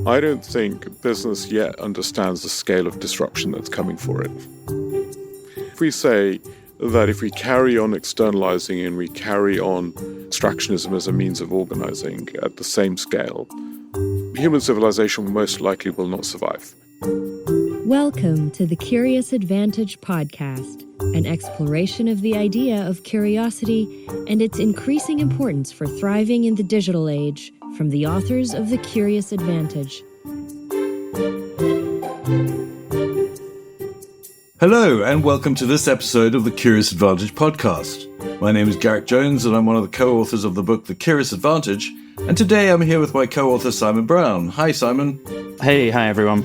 I don't think business yet understands the scale of disruption that's coming for it. If we say that if we carry on externalizing and we carry on extractionism as a means of organizing at the same scale, human civilization most likely will not survive. Welcome to the Curious Advantage podcast, an exploration of the idea of curiosity and its increasing importance for thriving in the digital age, from the authors of The Curious Advantage. Hello, and welcome to this episode of the Curious Advantage podcast. My name is Garrick Jones, and I'm one of the co-authors of the book The Curious Advantage, and today I'm here with my co-author Simon Brown. Hi, Simon. Hey, hi, everyone.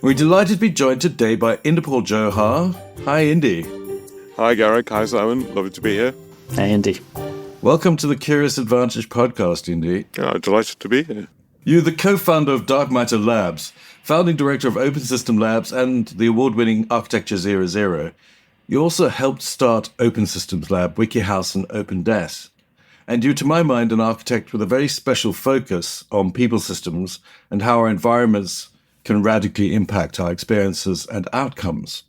We're delighted to be joined today by Indy Johar. Hi, Indy. Hi, Garrick. Hi, Simon. Lovely to be here. Hey, Indy. Welcome to the Curious Advantage podcast, Indy. Delighted to be here. You're the co-founder of Dark Matter Labs, founding director of Open System Labs and the award-winning Architecture 00. You also helped start Open Systems Lab, WikiHouse, and OpenDesk. And you're, to my mind, an architect with a very special focus on people systems and how our environments can radically impact our experiences and outcomes.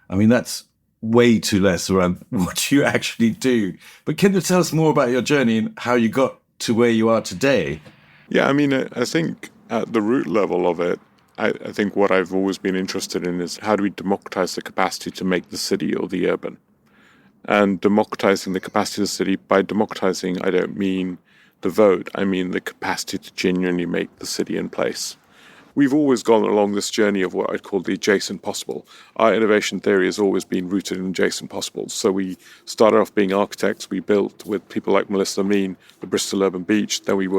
I mean, that's way too less around what you actually do. But can you tell us more about your journey and how you got to where you are today? Yeah, I mean, I think at the root level of it, I think what I've always been interested in is how do we democratize the capacity to make the city or the urban? And democratizing the capacity of the city, by democratizing, I don't mean the vote, I mean the capacity to genuinely make the city in place. We've always gone along this journey of what I'd call the adjacent possible. Our innovation theory has always been rooted in adjacent possibles. So we started off being architects. We built with people like Melissa Mean, the Bristol Urban Beach. Then we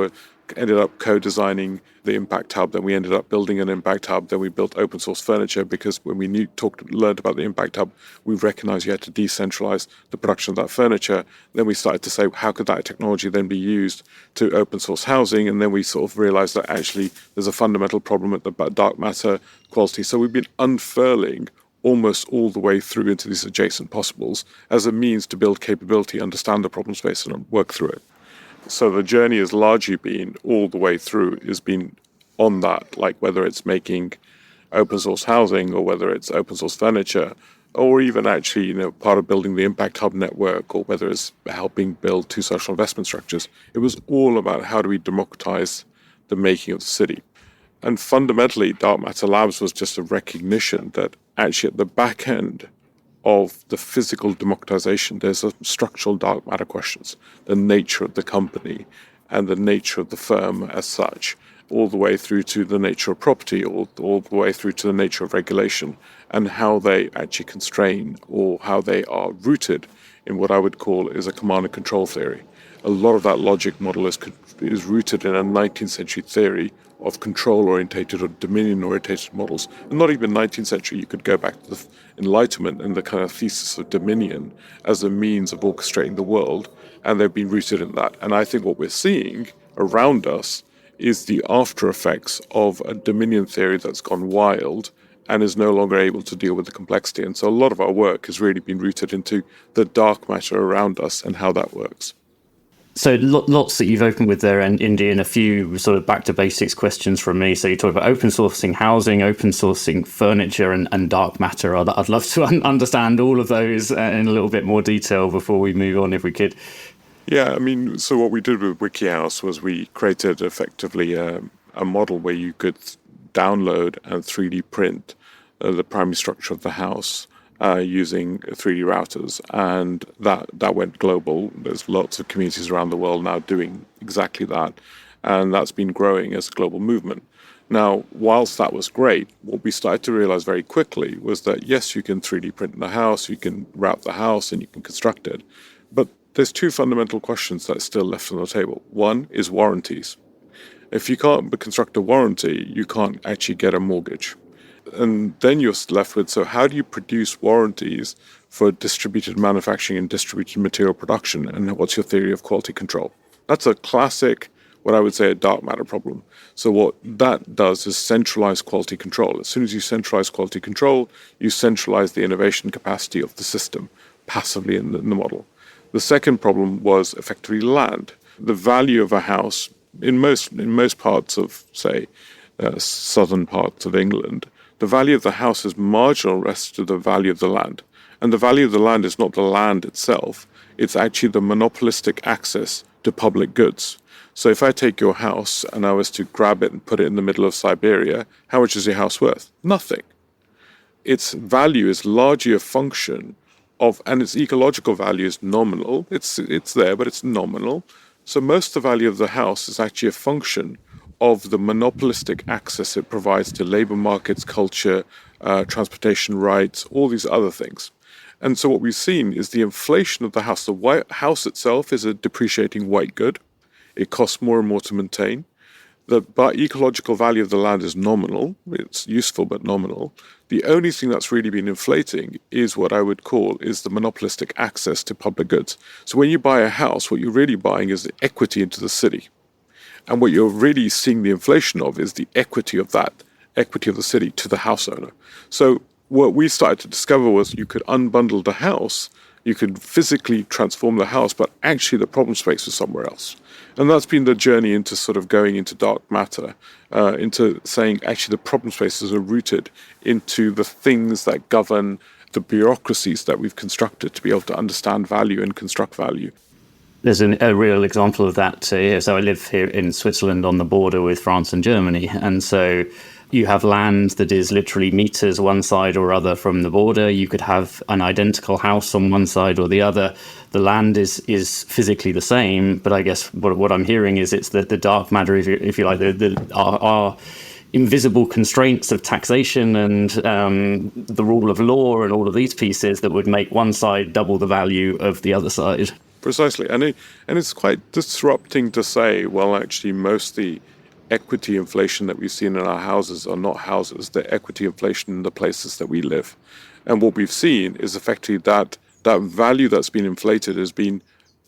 ended up co-designing the Impact Hub. Then we ended up building an Impact Hub. Then we built open source furniture because when we learned about the Impact Hub, we recognized you had to decentralize the production of that furniture. Then we started to say, how could that technology then be used to open source housing? And then we sort of realized that actually there's a fundamental problem at the dark matter quality. So we've been unfurling almost all the way through into these adjacent possibles as a means to build capability, understand the problem space, and work through it. So the journey has largely been all the way through, has been on that, like whether it's making open source housing or whether it's open source furniture, or even actually, part of building the Impact Hub network, or whether it's helping build two social investment structures. It was all about how do we democratize the making of the city. And fundamentally, Dark Matter Labs was just a recognition that actually at the back end of the physical democratization, there's a structural dark matter questions, the nature of the company and the nature of the firm as such, all the way through to the nature of property, all the way through to the nature of regulation, and how they actually constrain or how they are rooted in what I would call is a command and control theory. A lot of that logic model is rooted in a 19th century theory of control-orientated or dominion-orientated models. And not even 19th century, you could go back to the Enlightenment and the kind of thesis of dominion as a means of orchestrating the world, and they've been rooted in that. And I think what we're seeing around us is the after effects of a dominion theory that's gone wild and is no longer able to deal with the complexity. And so a lot of our work has really been rooted into the dark matter around us and how that works. So lots that you've opened with there, and Indy, and a few sort of back to basics questions from me. So you talk about open sourcing housing, open sourcing furniture, and dark matter. I'd love to understand all of those in a little bit more detail before we move on, if we could. Yeah, I mean, so what we did with WikiHouse was we created effectively a model where you could download and 3D print the primary structure of the house using 3D routers, and that went global. There's lots of communities around the world now doing exactly that, and that's been growing as a global movement. Now, whilst that was great, what we started to realize very quickly was that yes, you can 3D print the house, you can route the house, and you can construct it, but there's two fundamental questions that are still left on the table. One is warranties. If you can't construct a warranty, you can't actually get a mortgage. And then you're left with, so how do you produce warranties for distributed manufacturing and distributed material production? And what's your theory of quality control? That's a classic, what I would say, a dark matter problem. So what that does is centralize quality control. As soon as you centralize quality control, you centralize the innovation capacity of the system passively in the model. The second problem was effectively land. The value of a house in most parts of, say, southern parts of England, the value of the house is marginal relative to the value of the land. And the value of the land is not the land itself, it's actually the monopolistic access to public goods. So if I take your house and I was to grab it and put it in the middle of Siberia, how much is your house worth? Nothing. Its value is largely a function of, and its ecological value is nominal. It's there, but it's nominal. So most of the value of the house is actually a function of the monopolistic access it provides to labor markets, culture, transportation rights, all these other things. And so what we've seen is the inflation of the house. The house itself is a depreciating white good. It costs more and more to maintain. The ecological value of the land is nominal. It's useful, but nominal. The only thing that's really been inflating is what I would call is the monopolistic access to public goods. So when you buy a house, what you're really buying is the equity into the city. And what you're really seeing the inflation of is the equity of the city to the house owner. So what we started to discover was you could unbundle the house, you could physically transform the house, but actually the problem space was somewhere else. And that's been the journey into sort of going into dark matter, into saying actually the problem spaces are rooted into the things that govern the bureaucracies that we've constructed to be able to understand value and construct value. There's a real example of that here. So I live here in Switzerland on the border with France and Germany. And so you have land that is literally meters one side or other from the border. You could have an identical house on one side or the other. The land is physically the same. But I guess what I'm hearing is it's the dark matter, if you like, our invisible constraints of taxation and the rule of law and all of these pieces that would make one side double the value of the other side. Precisely. And it's quite disrupting to say, well, actually, most of the equity inflation that we've seen in our houses are not houses, they're equity inflation in the places that we live. And what we've seen is effectively that value that's been inflated has been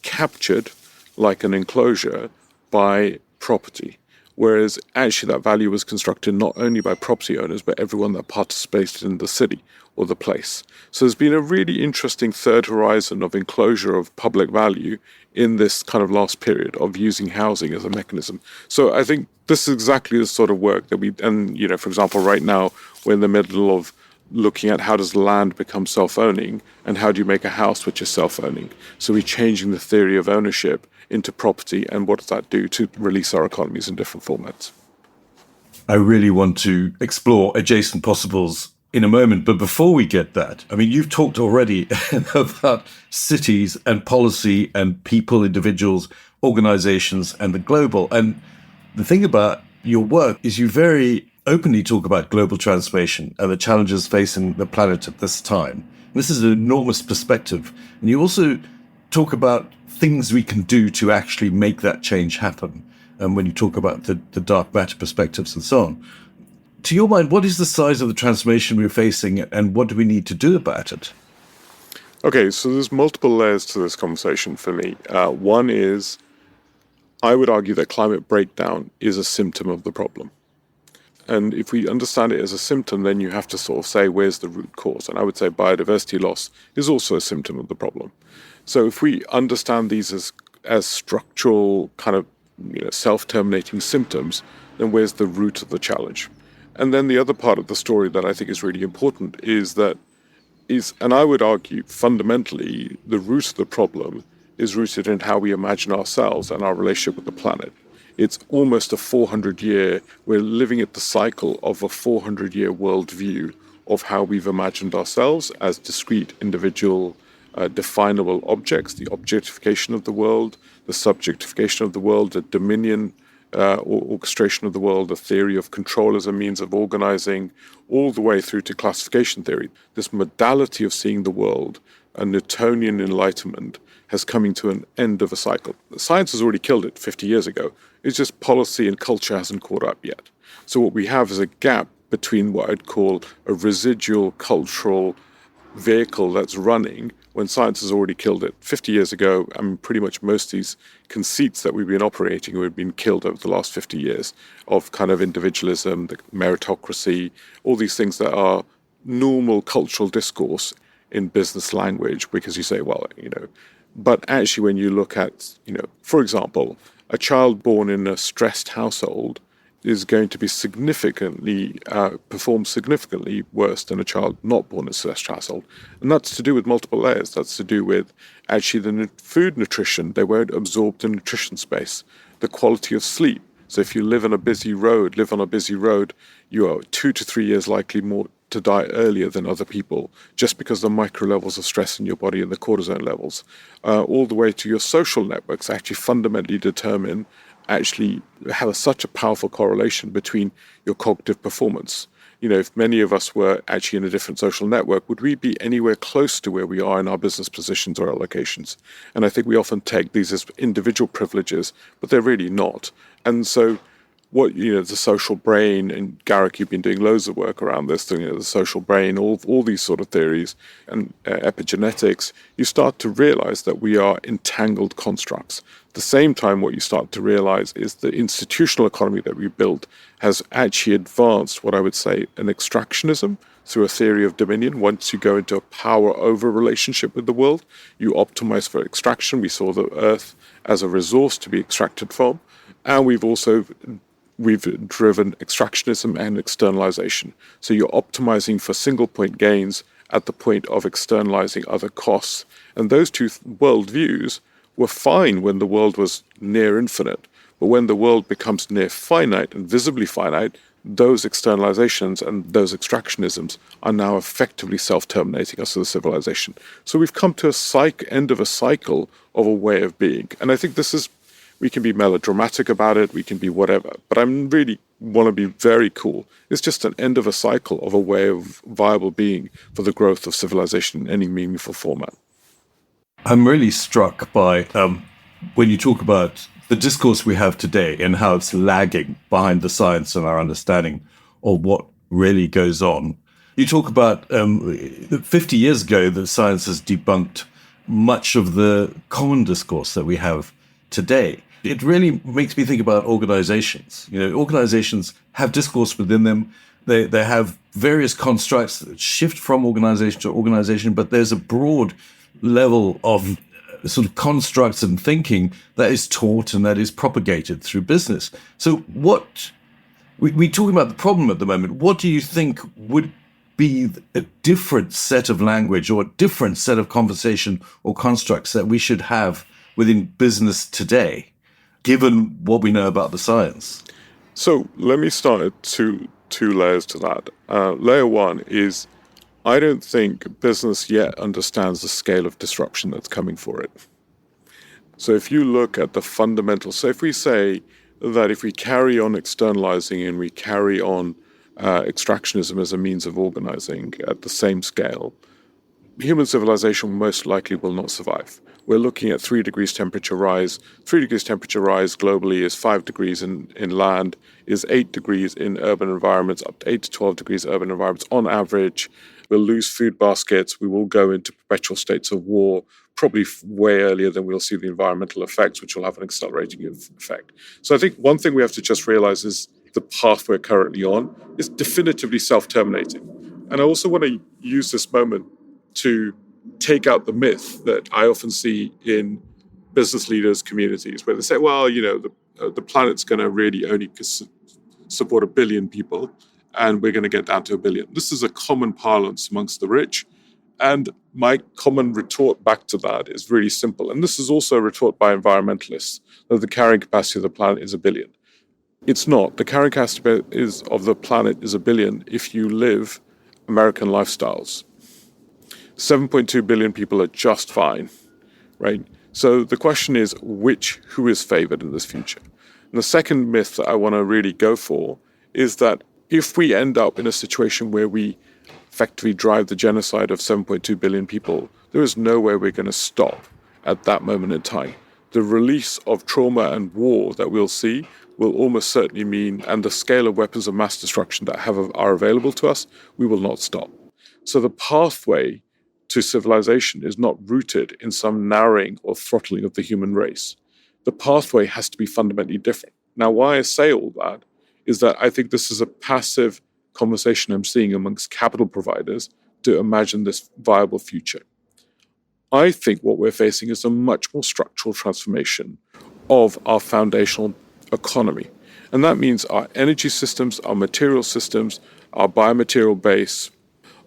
captured like an enclosure by property. Whereas actually that value was constructed not only by property owners, but everyone that participated in the city or the place. So there's been a really interesting third horizon of enclosure of public value in this kind of last period of using housing as a mechanism. So I think this is exactly the sort of work that for example, right now we're in the middle of looking at how does land become self-owning and how do you make a house which is self-owning. So we're changing the theory of ownership into property, and what does that do to release our economies in different formats? I really want to explore adjacent possibles in a moment, but before we get that, I mean, you've talked already about cities and policy and people, individuals, organizations, and the global. And the thing about your work is you very openly talk about global transformation and the challenges facing the planet at this time. This is an enormous perspective. And you also talk about things we can do to actually make that change happen. And when you talk about the dark matter perspectives and so on, to your mind, what is the size of the transformation we're facing and what do we need to do about it? Okay, so there's multiple layers to this conversation for me. One is, I would argue that climate breakdown is a symptom of the problem. And if we understand it as a symptom, then you have to sort of say, where's the root cause? And I would say biodiversity loss is also a symptom of the problem. So if we understand these as structural kind of self-terminating symptoms, then where's the root of the challenge? And then the other part of the story that I think is really important is, and I would argue fundamentally, the root of the problem is rooted in how we imagine ourselves and our relationship with the planet. It's almost we're living at the cycle of a 400-year worldview of how we've imagined ourselves as discrete, individual, definable objects, the objectification of the world, the subjectification of the world, the dominion or orchestration of the world, the theory of control as a means of organizing, all the way through to classification theory. This modality of seeing the world, a Newtonian enlightenment, has coming to an end of a cycle. Science has already killed it 50 years ago. It's just policy and culture hasn't caught up yet. So what we have is a gap between what I'd call a residual cultural vehicle that's running when science has already killed it. 50 years ago, I mean, pretty much most of these conceits that we've been operating have been killed over the last 50 years of kind of individualism, the meritocracy, all these things that are normal cultural discourse in business language, because you say, well, but actually when you look at, for example, a child born in a stressed household is going to be perform significantly worse than a child not born in such a household. And that's to do with multiple layers. That's to do with actually the food nutrition. They won't absorb the nutrition space, the quality of sleep. So if you live on a busy road, you are 2 to 3 years likely more to die earlier than other people, just because the micro levels of stress in your body and the cortisol levels, all the way to your social networks actually fundamentally determine, actually have such a powerful correlation between your cognitive performance. If many of us were actually in a different social network, would we be anywhere close to where we are in our business positions or our locations? And I think we often take these as individual privileges, but they're really not. And so the social brain, and Garrick, you've been doing loads of work around this, the social brain, all these sort of theories, and epigenetics, you start to realize that we are entangled constructs. At the same time, what you start to realize is the institutional economy that we built has actually advanced what I would say an extractionism through a theory of dominion. Once you go into a power over relationship with the world, you optimize for extraction. We saw the earth as a resource to be extracted from, and we've driven extractionism and externalization. So you're optimizing for single point gains at the point of externalizing other costs. And those two worldviews were fine when the world was near infinite. But when the world becomes near finite and visibly finite, those externalizations and those extractionisms are now effectively self-terminating us as a civilization. So we've come to end of a cycle of a way of being. And I think we can be melodramatic about it, we can be whatever, but I really want to be very cool. It's just an end of a cycle of a way of viable being for the growth of civilization in any meaningful format. I'm really struck by when you talk about the discourse we have today and how it's lagging behind the science and our understanding of what really goes on. You talk about 50 years ago that science has debunked much of the common discourse that we have today. It really makes me think about organizations. Organizations have discourse within them. They have various constructs that shift from organization to organization, but there's a broad level of sort of constructs and thinking that is taught and that is propagated through business. So we're talking about the problem at the moment. What do you think would be a different set of language or a different set of conversation or constructs that we should have within business today, given what we know about the science? So let me start at two layers to that. Layer one is, I don't think business yet understands the scale of disruption that's coming for it. So if you look at the fundamentals, so if we say that if we carry on externalizing and we carry on extractionism as a means of organizing at the same scale, human civilization most likely will not survive. We're looking at 3 degrees temperature rise. 3 degrees temperature rise globally is 5 degrees in land, is 8 degrees in urban environments, up to 8 to 12 degrees urban environments on average. We'll lose food baskets. We will go into perpetual states of war, probably way earlier than we'll see the environmental effects, which will have an accelerating effect. So I think one thing we have to just realize is the path we're currently on is definitively self-terminating. And I also want to use this moment to take out the myth that I often see in business leaders' communities, where they say, well, the planet's going to really only support 1 billion people, and we're going to get down to 1 billion. This is a common parlance amongst the rich. And my common retort back to that is really simple. And this is also a retort by environmentalists, that the carrying capacity of the planet is 1 billion. It's not. The carrying capacity of the planet is 1 billion if you live American lifestyles. 7.2 billion people are just fine, right? So the question is, who is favored in this future? And the second myth that I want to really go for is that if we end up in a situation where we effectively drive the genocide of 7.2 billion people, there is no way we're going to stop at that moment in time. The release of trauma and war that we'll see will almost certainly mean, and the scale of weapons of mass destruction that are available to us, we will not stop. So the pathway to civilization is not rooted in some narrowing or throttling of the human race. The pathway has to be fundamentally different. Now, why I say all that is that I think this is a passive conversation I'm seeing amongst capital providers to imagine this viable future. I think what we're facing is a much more structural transformation of our foundational economy. And that means our energy systems, our material systems, our biomaterial base,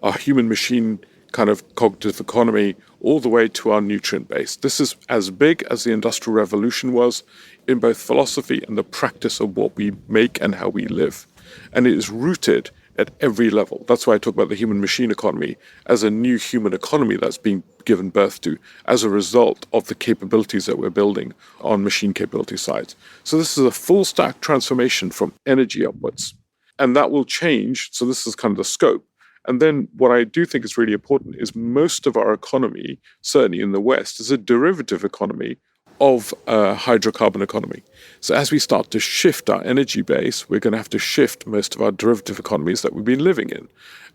our human machine kind of cognitive economy, all the way to our nutrient base. This is as big as the Industrial Revolution was in both philosophy and the practice of what we make and how we live. And it is rooted at every level. That's why I talk about the human machine economy as a new human economy that's being given birth to as a result of the capabilities that we're building on machine capability sides. So this is a full stack transformation from energy upwards. And that will change. So this is kind of the scope. And then what I do think is really important is most of our economy, certainly in the West, is a derivative economy of a hydrocarbon economy. So as we start to shift our energy base, we're going to have to shift most of our derivative economies that we've been living in.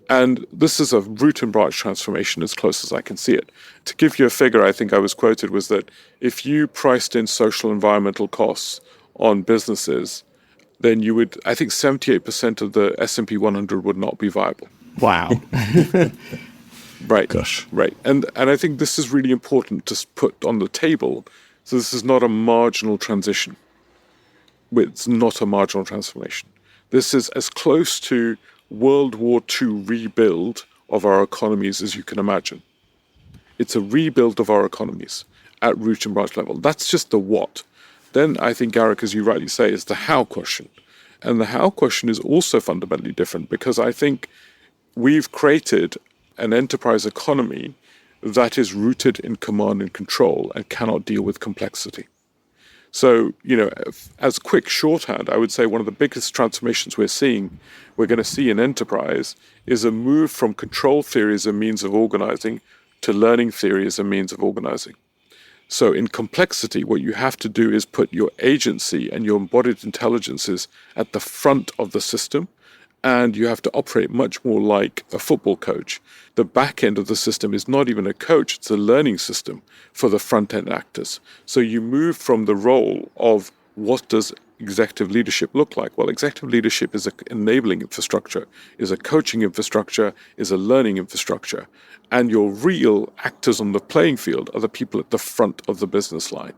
And this is a root and branch transformation as close as I can see it. To give you a figure, I think I was quoted was that if you priced in social environmental costs on businesses, then you would, I think 78% of the S&P 100 would not be viable. Wow. Right. Gosh. Right. And I think this is really important to put on the table. So this is not a marginal transition. It's not a marginal transformation. This is as close to World War II rebuild of our economies as you can imagine. It's a rebuild of our economies at root and branch level. That's just the what. Then I think, Garrick, as you rightly say, is the how question. And the how question is also fundamentally different because I think we've created an enterprise economy that is rooted in command and control and cannot deal with complexity. So, as quick shorthand, I would say one of the biggest transformations we're going to see in enterprise is a move from control theory as a means of organizing to learning theory as a means of organizing. So in complexity, what you have to do is put your agency and your embodied intelligences at the front of the system, and you have to operate much more like a football coach. The back end of the system is not even a coach, it's a learning system for the front end actors. So you move from the role of what does executive leadership look like? Well, executive leadership is an enabling infrastructure, is a coaching infrastructure, is a learning infrastructure. And your real actors on the playing field are the people at the front of the business line.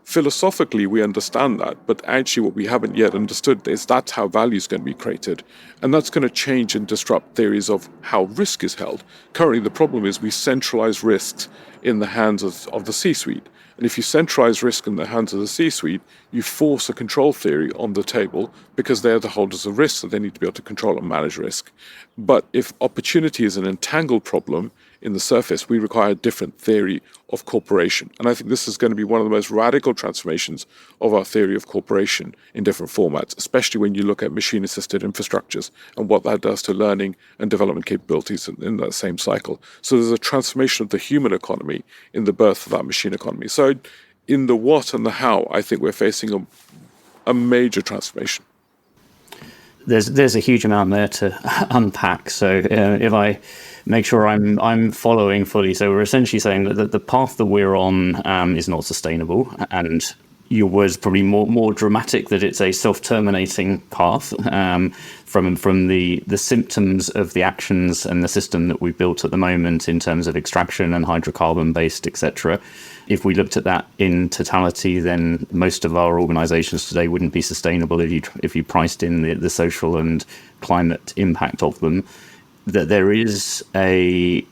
Philosophically, we understand that, but actually what we haven't yet understood is that's how value is going to be created. And that's going to change and disrupt theories of how risk is held. Currently, the problem is we centralize risks in the hands of the C-suite. And if you centralize risk in the hands of the C-suite, you force a control theory on the table because they're the holders of risk, so they need to be able to control and manage risk. But if opportunity is an entangled problem in the surface, we require a different theory of corporation. And I think this is going to be one of the most radical transformations of our theory of corporation in different formats, especially when you look at machine-assisted infrastructures and what that does to learning and development capabilities in that same cycle. So there's a transformation of the human economy in the birth of that machine economy. So in the what and the how, I think we're facing a major transformation. There's a huge amount there to unpack. So if I make sure I'm following fully, so we're essentially saying that the path that we're on is not sustainable, and your words probably more dramatic that it's a self-terminating path from the symptoms of the actions and the system that we've built at the moment in terms of extraction and hydrocarbon based, etc. If we looked at that in totality, then most of our organizations today wouldn't be sustainable if you priced in the social and climate impact of them. That there is a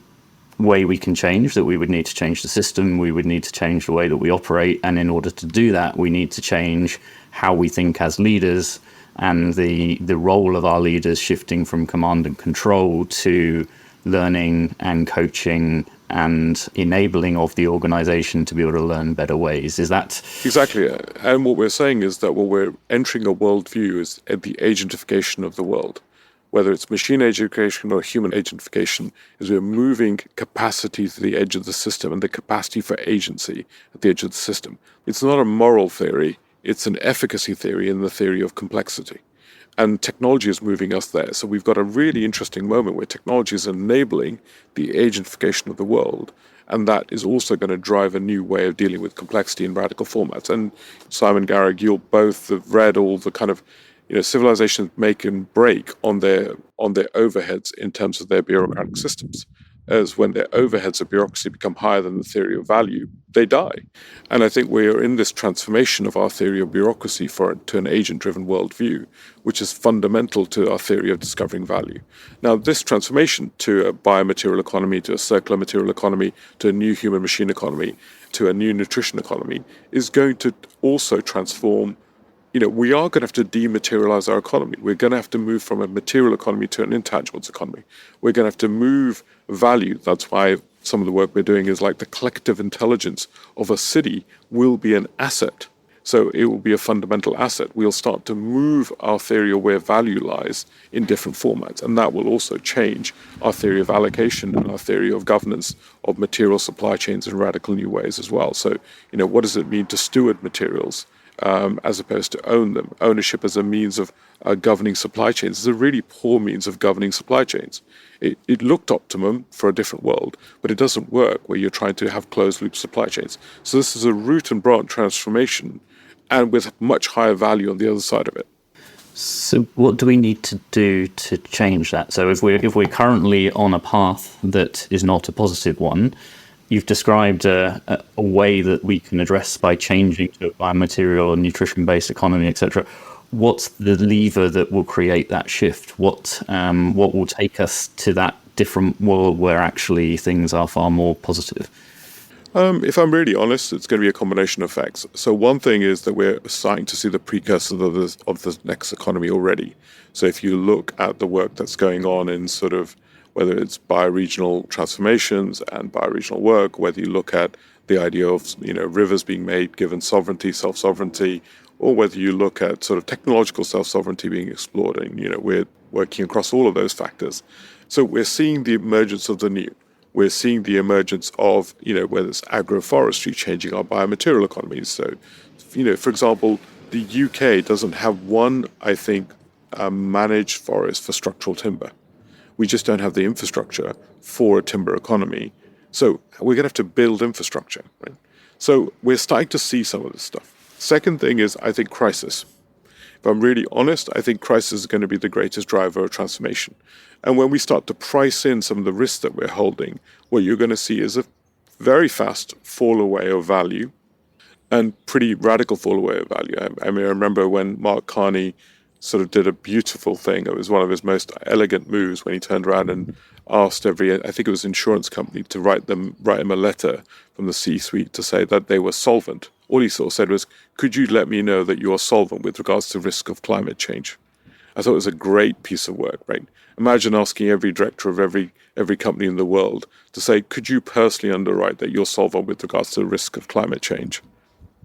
way we can change, that we would need to change the system, we would need to change the way that we operate, and in order to do that, we need to change how we think as leaders and the role of our leaders shifting from command and control to learning and coaching and enabling of the organization to be able to learn better ways. Is that... Exactly. And what we're saying is that we're entering a worldview is the agentification of the world. Whether it's machine agentification or human agentification, is we're moving capacity to the edge of the system and the capacity for agency at the edge of the system. It's not a moral theory, it's an efficacy theory in the theory of complexity. And technology is moving us there. So we've got a really interesting moment where technology is enabling the agentification of the world. And that is also going to drive a new way of dealing with complexity in radical formats. And Simon, Garrick, you'll both have read all the kind of civilizations make and break on their overheads in terms of their bureaucratic systems. as when their overheads of bureaucracy become higher than the theory of value, they die. And I think we are in this transformation of our theory of bureaucracy to an agent-driven worldview, which is fundamental to our theory of discovering value. Now, this transformation to a biomaterial economy, to a circular material economy, to a new human-machine economy, to a new nutrition economy, is going to also transform. We are going to have to dematerialize our economy. We're going to have to move from a material economy to an intangibles economy. We're going to have to move value. That's why some of the work we're doing is like the collective intelligence of a city will be an asset. So it will be a fundamental asset. We'll start to move our theory of where value lies in different formats. And that will also change our theory of allocation and our theory of governance of material supply chains in radical new ways as well. So, what does it mean to steward materials? As opposed to own them. Ownership as a means of governing supply chains is a really poor means of governing supply chains. It looked optimum for a different world, but it doesn't work where you're trying to have closed-loop supply chains. So this is a root and branch transformation, and with much higher value on the other side of it. So what do we need to do to change that? So if we're currently on a path that is not a positive one, you've described a way that we can address by changing to a biomaterial and nutrition-based economy, etc. What's the lever that will create that shift? What will take us to that different world where actually things are far more positive? If I'm really honest, it's going to be a combination of facts. So one thing is that we're starting to see the precursors of the next economy already. So if you look at the work that's going on in sort of whether it's bioregional transformations and bioregional work, whether you look at the idea of rivers being made given sovereignty, self-sovereignty, or whether you look at sort of technological self-sovereignty being explored, and we're working across all of those factors. So we're seeing the emergence of the new. We're seeing the emergence of whether it's agroforestry changing our biomaterial economies. So for example, the UK doesn't have one, I think, managed forest for structural timber. We just don't have the infrastructure for a timber economy. So we're going to have to build infrastructure, right? So we're starting to see some of this stuff. Second thing is, I think, crisis. If I'm really honest, I think crisis is going to be the greatest driver of transformation. And when we start to price in some of the risks that we're holding, what you're going to see is a very fast fall away of value and pretty radical fall away of value. I remember when Mark Carney sort of did a beautiful thing. It was one of his most elegant moves when he turned around and asked I think it was insurance company, to write him a letter from the C-suite to say that they were solvent. All he sort of said was, could you let me know that you are solvent with regards to risk of climate change? I thought it was a great piece of work, right? Imagine asking every director of every company in the world to say, could you personally underwrite that you're solvent with regards to the risk of climate change?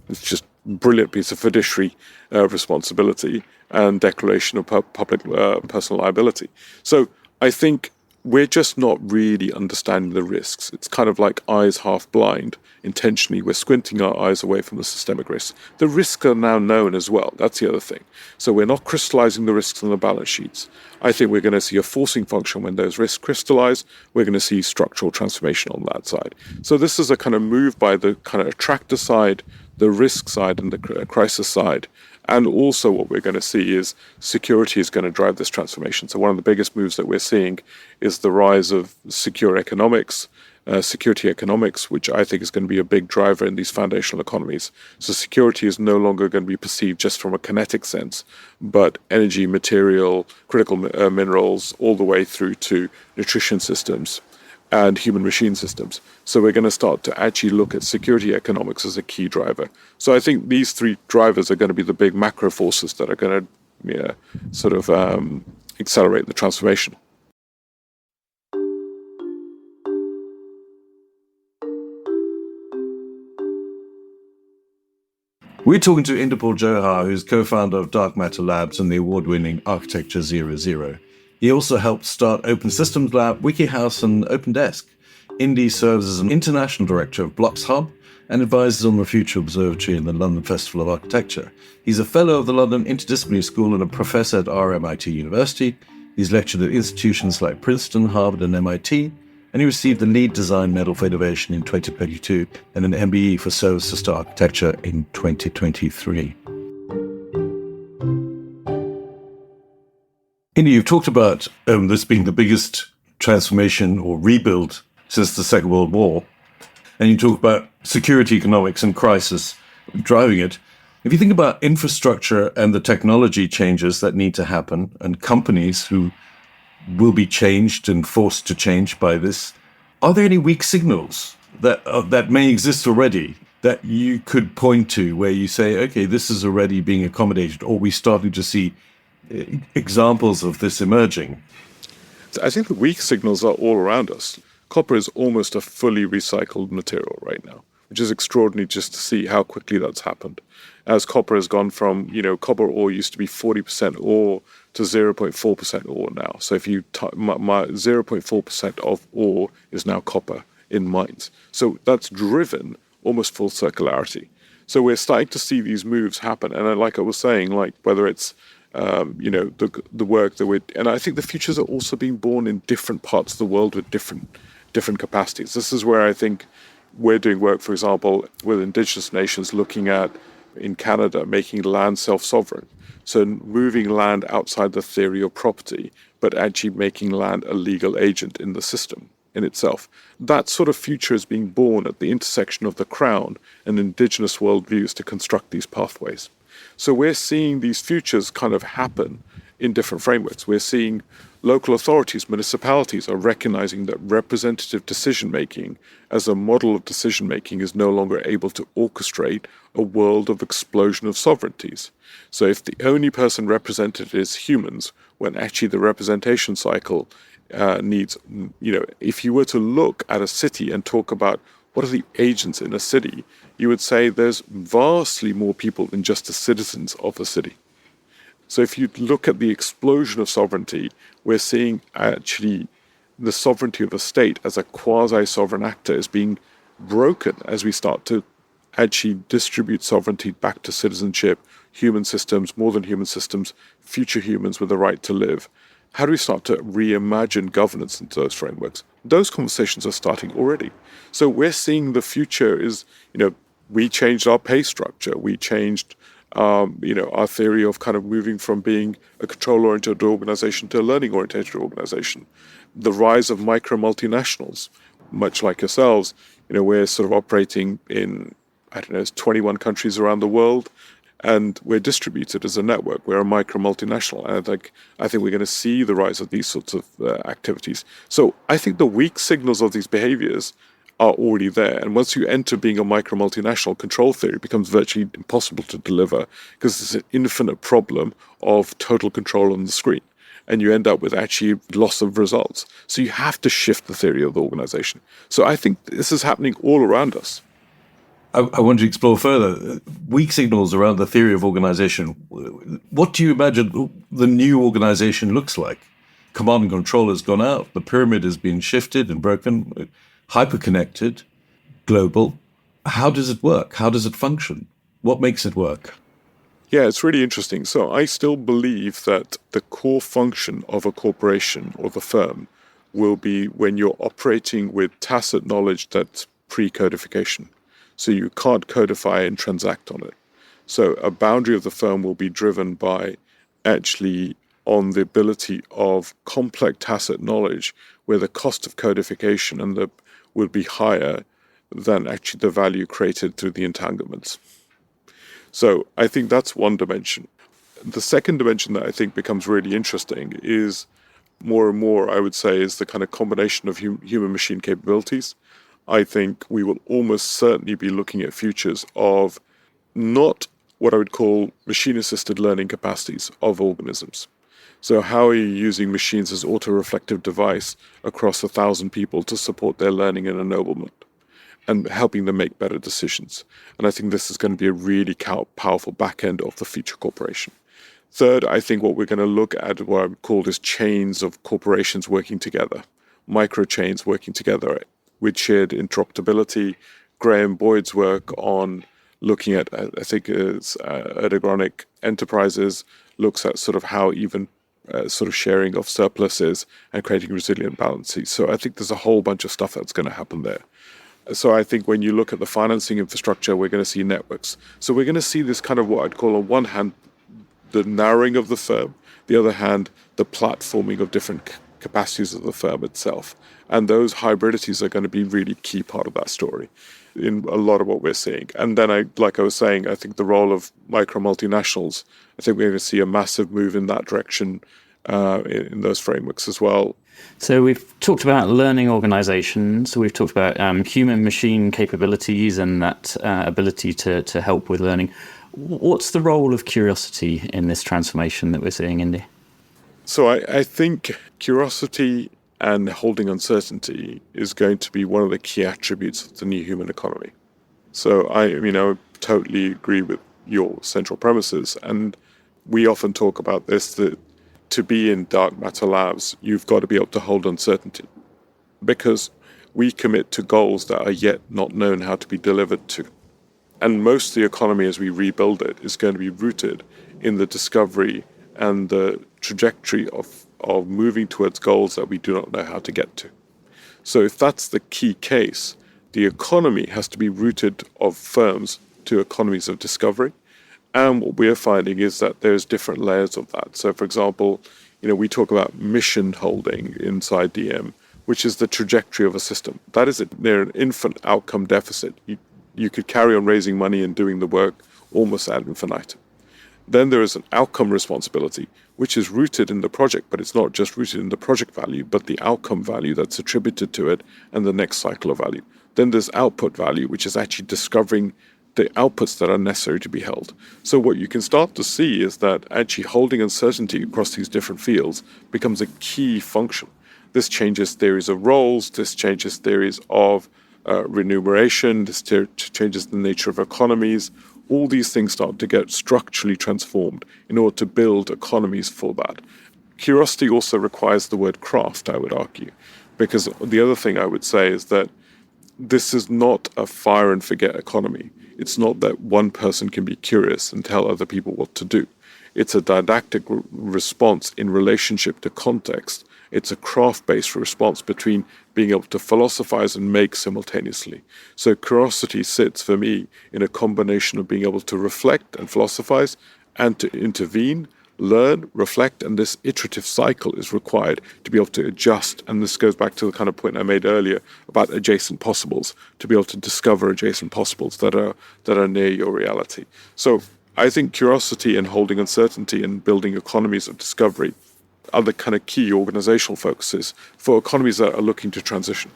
It's just a brilliant piece of fiduciary responsibility and declaration of public personal liability. So I think we're just not really understanding the risks. It's kind of like eyes half blind. Intentionally, we're squinting our eyes away from the systemic risks. The risks are now known as well. That's the other thing. So we're not crystallizing the risks on the balance sheets. I think we're going to see a forcing function when those risks crystallize. We're going to see structural transformation on that side. So this is a kind of move by the kind of attractor side, the risk side, and the crisis side. And also what we're going to see is security is going to drive this transformation. So one of the biggest moves that we're seeing is the rise of secure economics, security economics, which I think is going to be a big driver in these foundational economies. So security is no longer going to be perceived just from a kinetic sense, but energy, material, critical minerals, all the way through to nutrition systems and human-machine systems. So we're going to start to actually look at security economics as a key driver. So I think these three drivers are going to be the big macro forces that are going to accelerate the transformation. We're talking to Indy Johar, who's co-founder of Dark Matter Labs and the award-winning Architecture 00. He also helped start Open Systems Lab, WikiHouse, and OpenDesk. Indy serves as an international director of Blocks Hub and advises on the Future Observatory and the London Festival of Architecture. He's a fellow of the London Interdisciplinary School and a professor at RMIT University. He's lectured at institutions like Princeton, Harvard, and MIT, and he received the Lead Design Medal for Innovation in 2022 and an MBE for Services to Architecture in 2023. Indy, you've talked about this being the biggest transformation or rebuild since the Second World War. And you talk about security economics and crisis driving it. If you think about infrastructure and the technology changes that need to happen, and companies who will be changed and forced to change by this, are there any weak signals that may exist already that you could point to where you say, okay, this is already being accommodated, or we're starting to see examples of this emerging? I think the weak signals are all around us. Copper is almost a fully recycled material right now, which is extraordinary just to see how quickly that's happened. As copper has gone from, copper ore used to be 40% ore to 0.4% ore now. So if you 0.4% of ore is now copper in mines. So that's driven almost full circularity. So we're starting to see these moves happen. And like I was saying, like whether it's the work that and I think the futures are also being born in different parts of the world with different capacities. This is where I think we're doing work, for example, with indigenous nations looking at, in Canada, making land self-sovereign. So moving land outside the theory of property, but actually making land a legal agent in the system in itself. That sort of future is being born at the intersection of the Crown and indigenous worldviews to construct these pathways. So we're seeing these futures kind of happen in different frameworks. We're seeing local authorities, municipalities are recognizing that representative decision-making as a model of decision-making is no longer able to orchestrate a world of explosion of sovereignties. So if the only person represented is humans, when actually the representation cycle needs, if you were to look at a city and talk about what are the agents in a city, you would say there's vastly more people than just the citizens of a city. So if you look at the explosion of sovereignty, we're seeing actually the sovereignty of a state as a quasi-sovereign actor is being broken as we start to actually distribute sovereignty back to citizenship, human systems, more than human systems, future humans with the right to live. How do we start to reimagine governance into those frameworks? Those conversations are starting already. So we're seeing the future is, we changed our pay structure. We changed, our theory of kind of moving from being a control-oriented organization to a learning-oriented organization. The rise of micro multinationals, much like yourselves, we're sort of operating in, 21 countries around the world. And we're distributed as a network. We're a micro multinational. And I think we're going to see the rise of these sorts of activities. So I think the weak signals of these behaviors are already there. And once you enter being a micro multinational, control theory becomes virtually impossible to deliver because it's an infinite problem of total control on the screen. And you end up with actually loss of results. So you have to shift the theory of the organization. So I think this is happening all around us. I want to explore further weak signals around the theory of organization. What do you imagine the new organization looks like? Command and control has gone out. The pyramid has been shifted and broken, hyper-connected, global. How does it work? How does it function? What makes it work? Yeah, it's really interesting. So I still believe that the core function of a corporation or the firm will be when you're operating with tacit knowledge that's pre-codification. So you can't codify and transact on it. So a boundary of the firm will be driven by actually on the ability of complex tacit knowledge where the cost of codification will be higher than actually the value created through the entanglements. So I think that's one dimension. The second dimension that I think becomes really interesting is more and more, I would say, is the kind of combination of human-machine capabilities. I think we will almost certainly be looking at futures of not what I would call machine-assisted learning capacities of organisms. So how are you using machines as auto-reflective device across 1,000 people to support their learning and ennoblement and helping them make better decisions? And I think this is going to be a really powerful back end of the future corporation. Third, I think what we're going to look at what I would call is chains of corporations working together, micro chains working together with shared interoperability. Graham Boyd's work on looking at, I think it's ergonic enterprises, looks at sort of how even sort of sharing of surpluses and creating resilient balances. So I think there's a whole bunch of stuff that's going to happen there. So I think when you look at the financing infrastructure, we're going to see networks. So we're going to see this kind of what I'd call on one hand, the narrowing of the firm, the other hand, the platforming of different capacities of the firm itself. And those hybridities are going to be really key part of that story in a lot of what we're seeing. And then, like I was saying, I think the role of micro multinationals, I think we're going to see a massive move in that direction in those frameworks as well. So we've talked about learning organizations. We've talked about human-machine capabilities and that ability to help with learning. What's the role of curiosity in this transformation that we're seeing, Indy? So I think curiosity and holding uncertainty is going to be one of the key attributes of the new human economy. So I totally agree with your central premises. And we often talk about this, that to be in dark matter labs, you've got to be able to hold uncertainty, because we commit to goals that are yet not known how to be delivered to. And most of the economy, as we rebuild it, is going to be rooted in the discovery and the trajectory of moving towards goals that we do not know how to get to. So if that's the key case, the economy has to be rooted of firms to economies of discovery. And what we're finding is that there's different layers of that. So, for example, we talk about mission holding inside DM, which is the trajectory of a system. That is they're an infinite outcome deficit. You could carry on raising money and doing the work almost ad infinitum. Then there is an outcome responsibility, which is rooted in the project, but it's not just rooted in the project value, but the outcome value that's attributed to it and the next cycle of value. Then there's output value, which is actually discovering the outputs that are necessary to be held. So what you can start to see is that actually holding uncertainty across these different fields becomes a key function. This changes theories of roles, this changes theories of remuneration, this changes the nature of economies. All these things start to get structurally transformed in order to build economies for that. Curiosity also requires the word craft, I would argue, because the other thing I would say is that this is not a fire and forget economy. It's not that one person can be curious and tell other people what to do. It's a didactic response in relationship to context. It's a craft-based response between being able to philosophize and make simultaneously. So curiosity sits for me in a combination of being able to reflect and philosophize and to intervene, learn, reflect, and this iterative cycle is required to be able to adjust. And this goes back to the kind of point I made earlier about adjacent possibles, to be able to discover adjacent possibles that are near your reality. So I think curiosity and holding uncertainty and building economies of discovery are the kind of key organizational focuses for economies that are looking to transition.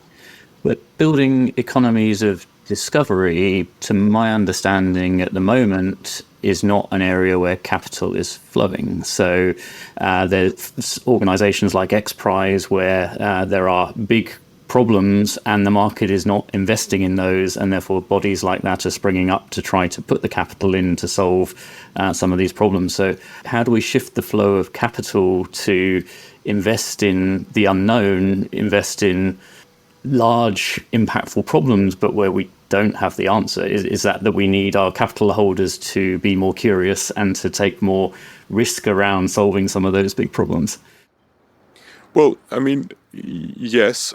But building economies of discovery, to my understanding at the moment, is not an area where capital is flowing. So there's organizations like XPRIZE where there are big problems and the market is not investing in those, and therefore bodies like that are springing up to try to put the capital in to solve some of these problems. So how do we shift the flow of capital to invest in the unknown, invest in large impactful problems, but where we don't have the answer? Is that we need our capital holders to be more curious and to take more risk around solving some of those big problems? Well, I mean, yes,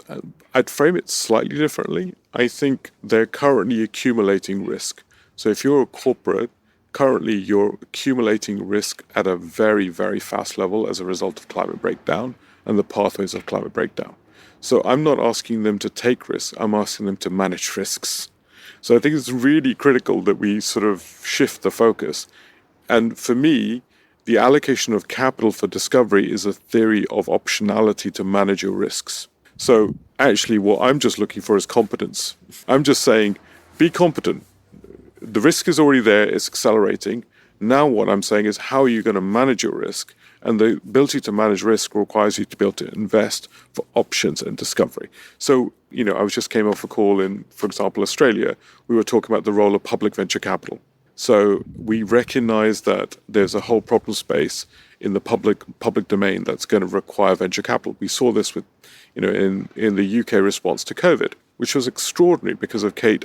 I'd frame it slightly differently. I think they're currently accumulating risk. So if you're a corporate, currently you're accumulating risk at a very, very fast level as a result of climate breakdown and the pathways of climate breakdown. So I'm not asking them to take risks, I'm asking them to manage risks. So I think it's really critical that we sort of shift the focus. And for me, the allocation of capital for discovery is a theory of optionality to manage your risks. So actually what I'm just looking for is competence. I'm just saying, be competent. The risk is already there, it's accelerating. Now what I'm saying is, how are you going to manage your risk? And the ability to manage risk requires you to be able to invest for options and discovery. So, I just came off a call in, for example, Australia. We were talking about the role of public venture capital. So we recognize that there's a whole problem space in the public domain that's going to require venture capital. We saw this with, in the UK response to COVID, which was extraordinary because of Kate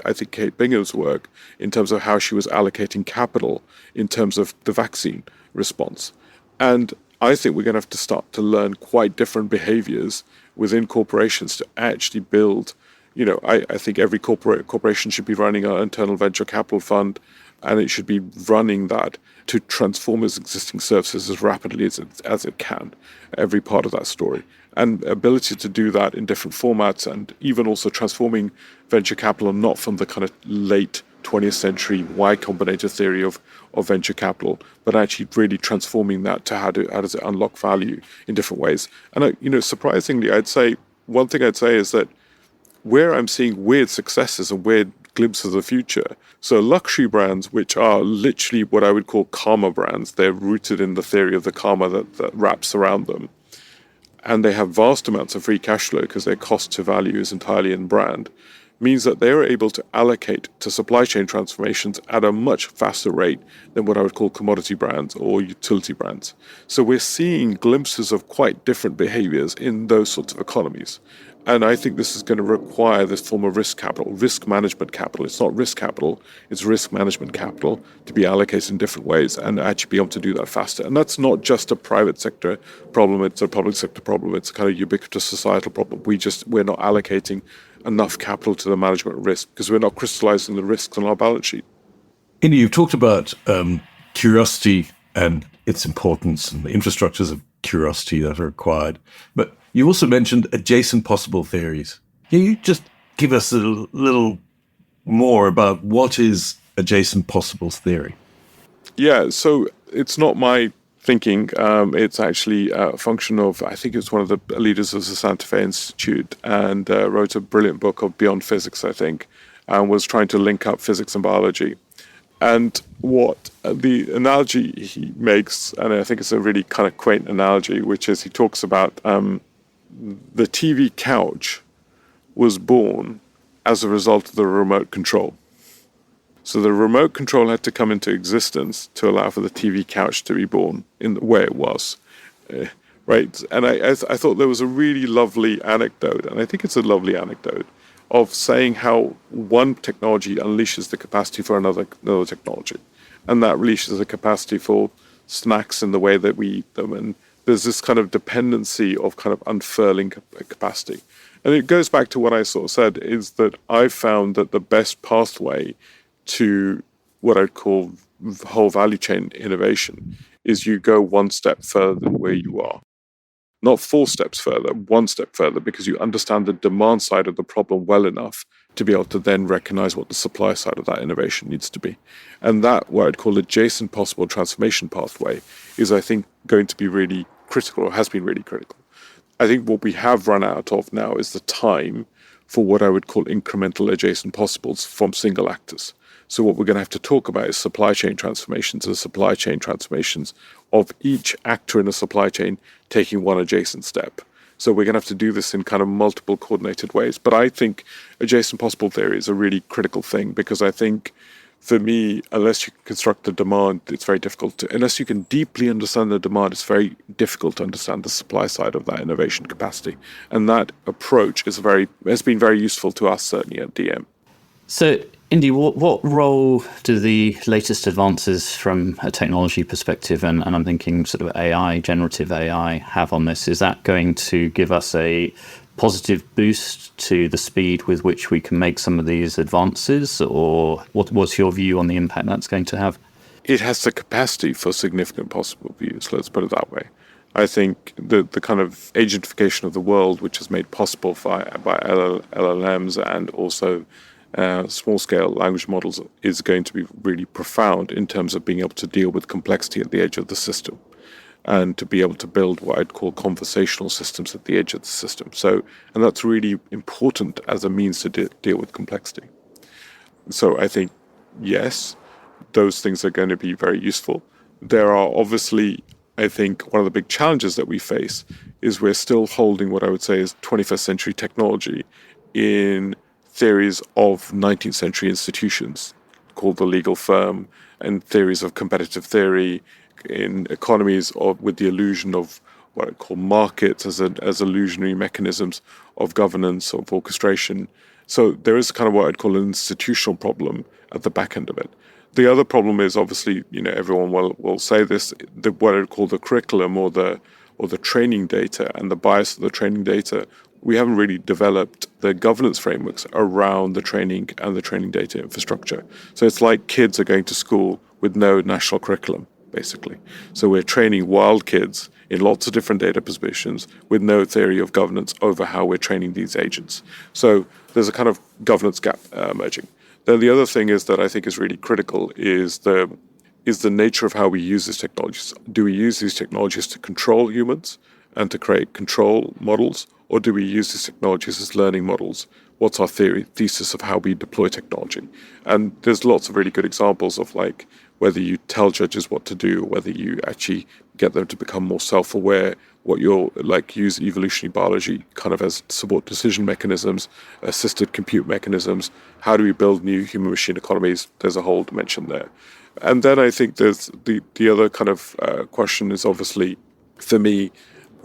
Bingham's work in terms of how she was allocating capital in terms of the vaccine response. And I think we're going to have to start to learn quite different behaviors within corporations to actually build, I think every corporation should be running an internal venture capital fund. and it should be running that to transform its existing services as rapidly as it can, every part of that story. And ability to do that in different formats, and even also transforming venture capital not from the kind of late 20th century Y Combinator theory of venture capital, but actually really transforming that to how does it unlock value in different ways. And surprisingly, one thing I'd say is that where I'm seeing weird successes and weird glimpses of the future. So luxury brands, which are literally what I would call karma brands, they're rooted in the theory of the karma that wraps around them. And they have vast amounts of free cash flow because their cost to value is entirely in brand, means that they're able to allocate to supply chain transformations at a much faster rate than what I would call commodity brands or utility brands. So we're seeing glimpses of quite different behaviors in those sorts of economies. And I think this is going to require this form of risk capital, risk management capital. It's not risk capital, it's risk management capital to be allocated in different ways and actually be able to do that faster. And that's not just a private sector problem, it's a public sector problem, it's a kind of ubiquitous societal problem. We're not allocating enough capital to the management of risk because we're not crystallizing the risks on our balance sheet. Indy, you've talked about curiosity and its importance and the infrastructures of curiosity that are required, but you also mentioned adjacent possible theories. Can you just give us a little more about what is adjacent possibles theory? Yeah, so it's not my thinking. It's actually a function of, I think it was one of the leaders of the Santa Fe Institute, and wrote a brilliant book of Beyond Physics, I think, and was trying to link up physics and biology. And what the analogy he makes, and I think it's a really kind of quaint analogy, which is he talks about the TV couch was born as a result of the remote control. So the remote control had to come into existence to allow for the TV couch to be born in the way it was, right? And I thought there was a really lovely anecdote, and I think it's a lovely anecdote, of saying how one technology unleashes the capacity for another technology. And that releases the capacity for snacks in the way that we eat them. And there's this kind of dependency of kind of unfurling capacity. And it goes back to what I sort of said, is that I've found that the best pathway to what I'd call whole value chain innovation is you go one step further than where you are. Not 4 steps further, 1 step further, because you understand the demand side of the problem well enough to be able to then recognize what the supply side of that innovation needs to be. And that, what I'd call adjacent possible transformation pathway, is, I think, going to be really critical, or has been really critical. I think what we have run out of now is the time for what I would call incremental adjacent possibles from single actors. So what we're going to have to talk about is supply chain transformations, and supply chain transformations of each actor in a supply chain taking one adjacent step. So we're going to have to do this in kind of multiple coordinated ways. But I think adjacent possible theory is a really critical thing, because I think, for me, unless you can construct the demand, it's very difficult to, unless you can deeply understand the demand, it's very difficult to understand the supply side of that innovation capacity. And that approach has been very useful to us, certainly at DM. So, Indy, what role do the latest advances from a technology perspective, and I'm thinking sort of AI, generative AI, have on this? Is that going to give us a positive boost to the speed with which we can make some of these advances, or what's your view on the impact that's going to have? It has the capacity for significant possible views, let's put it that way. I think the kind of agentification of the world, which is made possible by LLMs and also small-scale language models, is going to be really profound in terms of being able to deal with complexity at the edge of the system, and to be able to build what I'd call conversational systems at the edge of the system. So, and that's really important as a means to deal with complexity. So I think, yes, those things are going to be very useful. There are obviously, I think, one of the big challenges that we face is we're still holding what I would say is 21st century technology in theories of 19th century institutions called the legal firm, and theories of competitive theory in economies with the illusion of what I call markets as illusionary mechanisms of governance, of orchestration. So there is kind of what I'd call an institutional problem at the back end of it. The other problem is, obviously, everyone will say this, what I'd call the curriculum or the training data and the bias of the training data we haven't really developed the governance frameworks around the training and the training data infrastructure. So it's like kids are going to school with no national curriculum, basically. So we're training wild kids in lots of different data positions with no theory of governance over how we're training these agents. So there's a kind of governance gap emerging. Then the other thing is that I think is really critical is the nature of how we use these technologies. Do we use these technologies to control humans and to create control models, or do we use these technologies as learning models? What's our thesis of how we deploy technology? And there's lots of really good examples of like whether you tell judges what to do, whether you actually get them to become more self-aware, what you're like use evolutionary biology kind of as support decision mechanisms, assisted compute mechanisms. How do we build new human machine economies? There's a whole dimension there. And then I think there's the other kind of question is obviously, for me,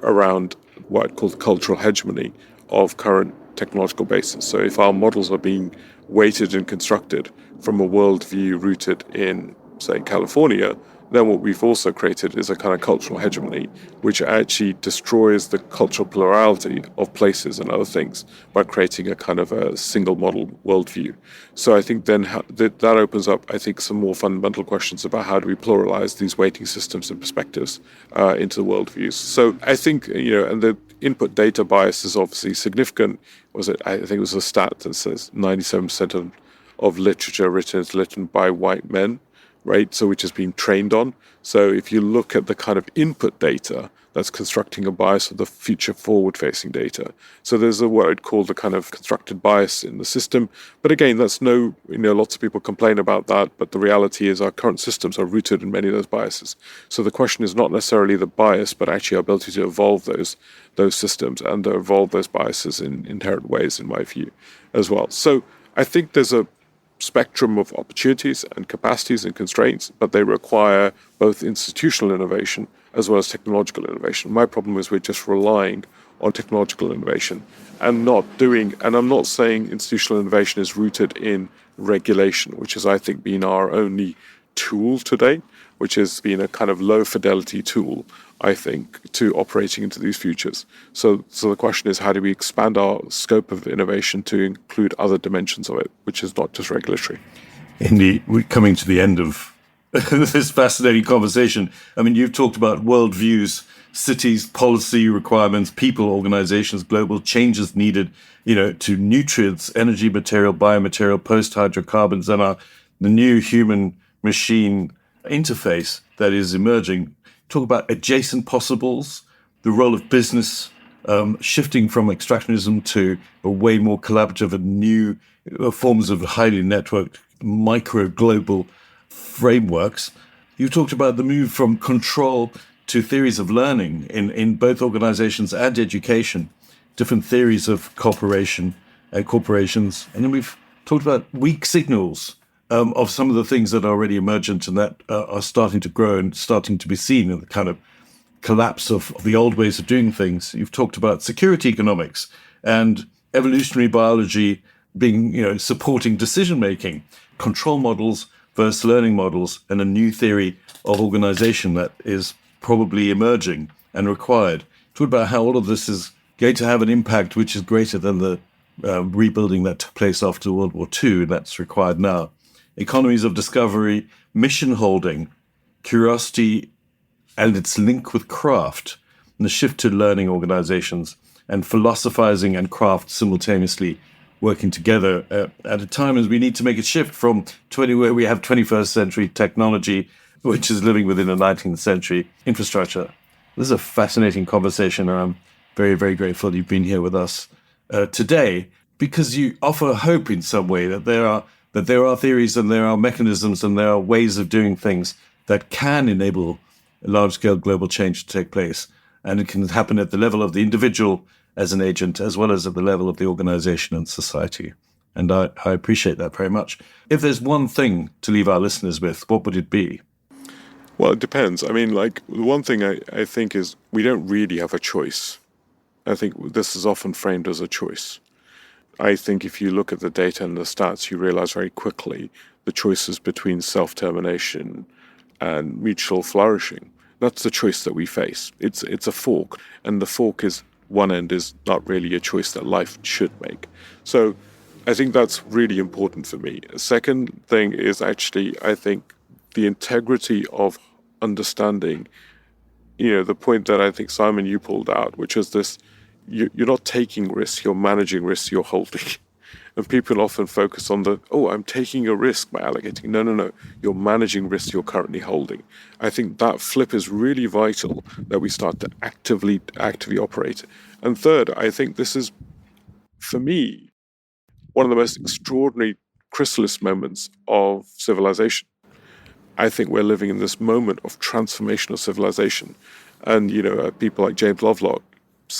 around what I'd call the cultural hegemony of current technological bases. So if our models are being weighted and constructed from a worldview rooted in, say, California, then what we've also created is a kind of cultural hegemony, which actually destroys the cultural plurality of places and other things by creating a kind of a single model worldview. So I think then that opens up, I think, some more fundamental questions about how do we pluralize these weighting systems and perspectives into the worldviews. So I think, and the input data bias is obviously significant. I think it was a stat that says 97% of literature written is written by white men, right? So which has been trained on. So if you look at the kind of input data, that's constructing a bias of the future forward-facing data. So there's what I'd call the kind of constructed bias in the system. But again, that's lots of people complain about that, but the reality is our current systems are rooted in many of those biases. So the question is not necessarily the bias, but actually our ability to evolve those systems and to evolve those biases in inherent ways, in my view, as well. So I think there's a spectrum of opportunities and capacities and constraints, but they require both institutional innovation as well as technological innovation. My problem is we're just relying on technological innovation and I'm not saying institutional innovation is rooted in regulation, which has, I think, been our only tool today, which has been a kind of low fidelity tool, I think, to operating into these futures. So the question is, how do we expand our scope of innovation to include other dimensions of it, which is not just regulatory? Indy, we're coming to the end of this fascinating conversation. I mean, you've talked about worldviews, cities, policy requirements, people, organizations, global changes needed, to nutrients, energy, material, biomaterial, post-hydrocarbons, and the new human-machine interface that is emerging. Talk about adjacent possibles, the role of business, shifting from extractionism to a way more collaborative and new forms of highly networked micro-global frameworks. You talked about the move from control to theories of learning in both organizations and education, different theories of cooperation and corporations. And then we've talked about weak signals of some of the things that are already emergent and that are starting to grow and starting to be seen in the kind of collapse of the old ways of doing things. You've talked about security economics and evolutionary biology being, supporting decision-making, control models versus learning models, and a new theory of organization that is probably emerging and required. Talk about how all of this is going to have an impact which is greater than the rebuilding that took place after World War II, and that's required now. Economies of discovery, mission holding, curiosity and its link with craft, and the shift to learning organizations, and philosophizing and craft simultaneously working together at a time as we need to make a shift from where we have 21st century technology, which is living within a 19th century infrastructure. This is a fascinating conversation, and I'm very, very grateful you've been here with us today, because you offer hope in some way that there are theories and there are mechanisms and there are ways of doing things that can enable large-scale global change to take place. And it can happen at the level of the individual as an agent, as well as at the level of the organization and society. And I appreciate that very much. If there's one thing to leave our listeners with, what would it be? Well, it depends. I mean, the one thing I think is we don't really have a choice. I think this is often framed as a choice. I think if you look at the data and the stats, you realize very quickly the choices between self-termination and mutual flourishing. That's the choice that we face. It's a fork, and the fork is one end is not really a choice that life should make. So I think that's really important for me. A second thing is actually, I think, the integrity of understanding, the point that I think, Simon, you pulled out, which is this, you're not taking risks, you're managing risks, you're holding. And people often focus on I'm taking a risk by allocating. No. You're managing risks you're currently holding. I think that flip is really vital, that we start to actively operate. And third, I think this is, for me, one of the most extraordinary chrysalis moments of civilization. I think we're living in this moment of transformational civilization. And, people like James Lovelock,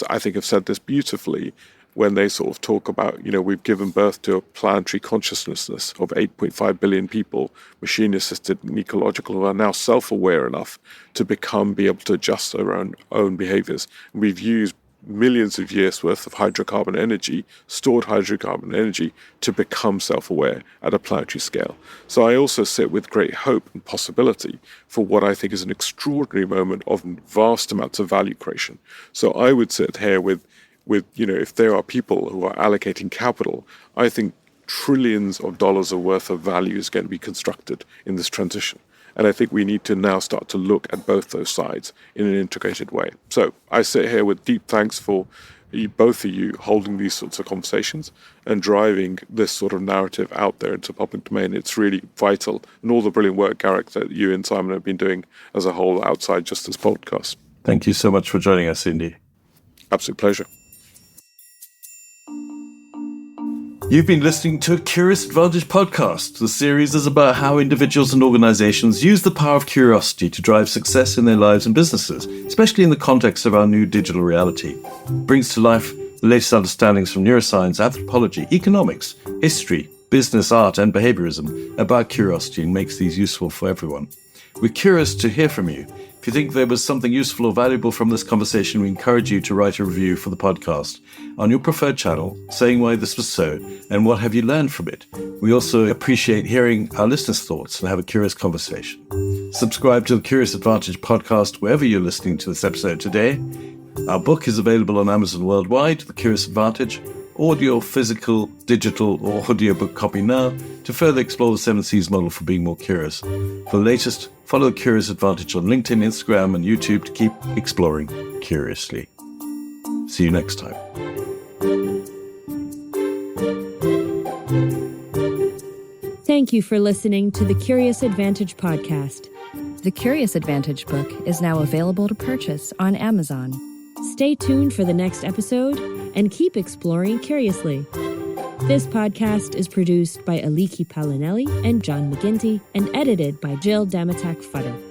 I think, have said this beautifully when they sort of talk about, we've given birth to a planetary consciousness of 8.5 billion people, machine-assisted and ecological, who are now self-aware enough to be able to adjust their own behaviors. We've used millions of years worth of stored hydrocarbon energy, to become self-aware at a planetary scale. So I also sit with great hope and possibility for what I think is an extraordinary moment of vast amounts of value creation. So I would sit here with if there are people who are allocating capital, I think trillions of dollars worth of value is going to be constructed in this transition. And I think we need to now start to look at both those sides in an integrated way. So I sit here with deep thanks for both of you holding these sorts of conversations and driving this sort of narrative out there into public domain. It's really vital. And all the brilliant work, Garrick, that you and Simon have been doing as a whole outside just this podcast. Thank you so much for joining us, Indy. Absolute pleasure. You've been listening to a Curious Advantage podcast. The series is about how individuals and organizations use the power of curiosity to drive success in their lives and businesses, especially in the context of our new digital reality. It brings to life the latest understandings from neuroscience, anthropology, economics, history, business, art, and behaviorism about curiosity, and makes these useful for everyone. We're curious to hear from you. If you think there was something useful or valuable from this conversation, we encourage you to write a review for the podcast on your preferred channel, saying why this was so and what have you learned from it. We also appreciate hearing our listeners' thoughts and have a curious conversation. Subscribe to the Curious Advantage podcast wherever you're listening to this episode today. Our book is available on Amazon worldwide, The Curious Advantage. Audio, physical, digital, or audiobook copy now to further explore the 7 C's model for being more curious. For the latest, follow the Curious Advantage on LinkedIn, Instagram, and YouTube to keep exploring curiously. See you next time. Thank you for listening to the Curious Advantage podcast. The Curious Advantage book is now available to purchase on Amazon. Stay tuned for the next episode and keep exploring curiously. This podcast is produced by Aliki Palinelli and John McGinty and edited by Jill Damatak-Futter.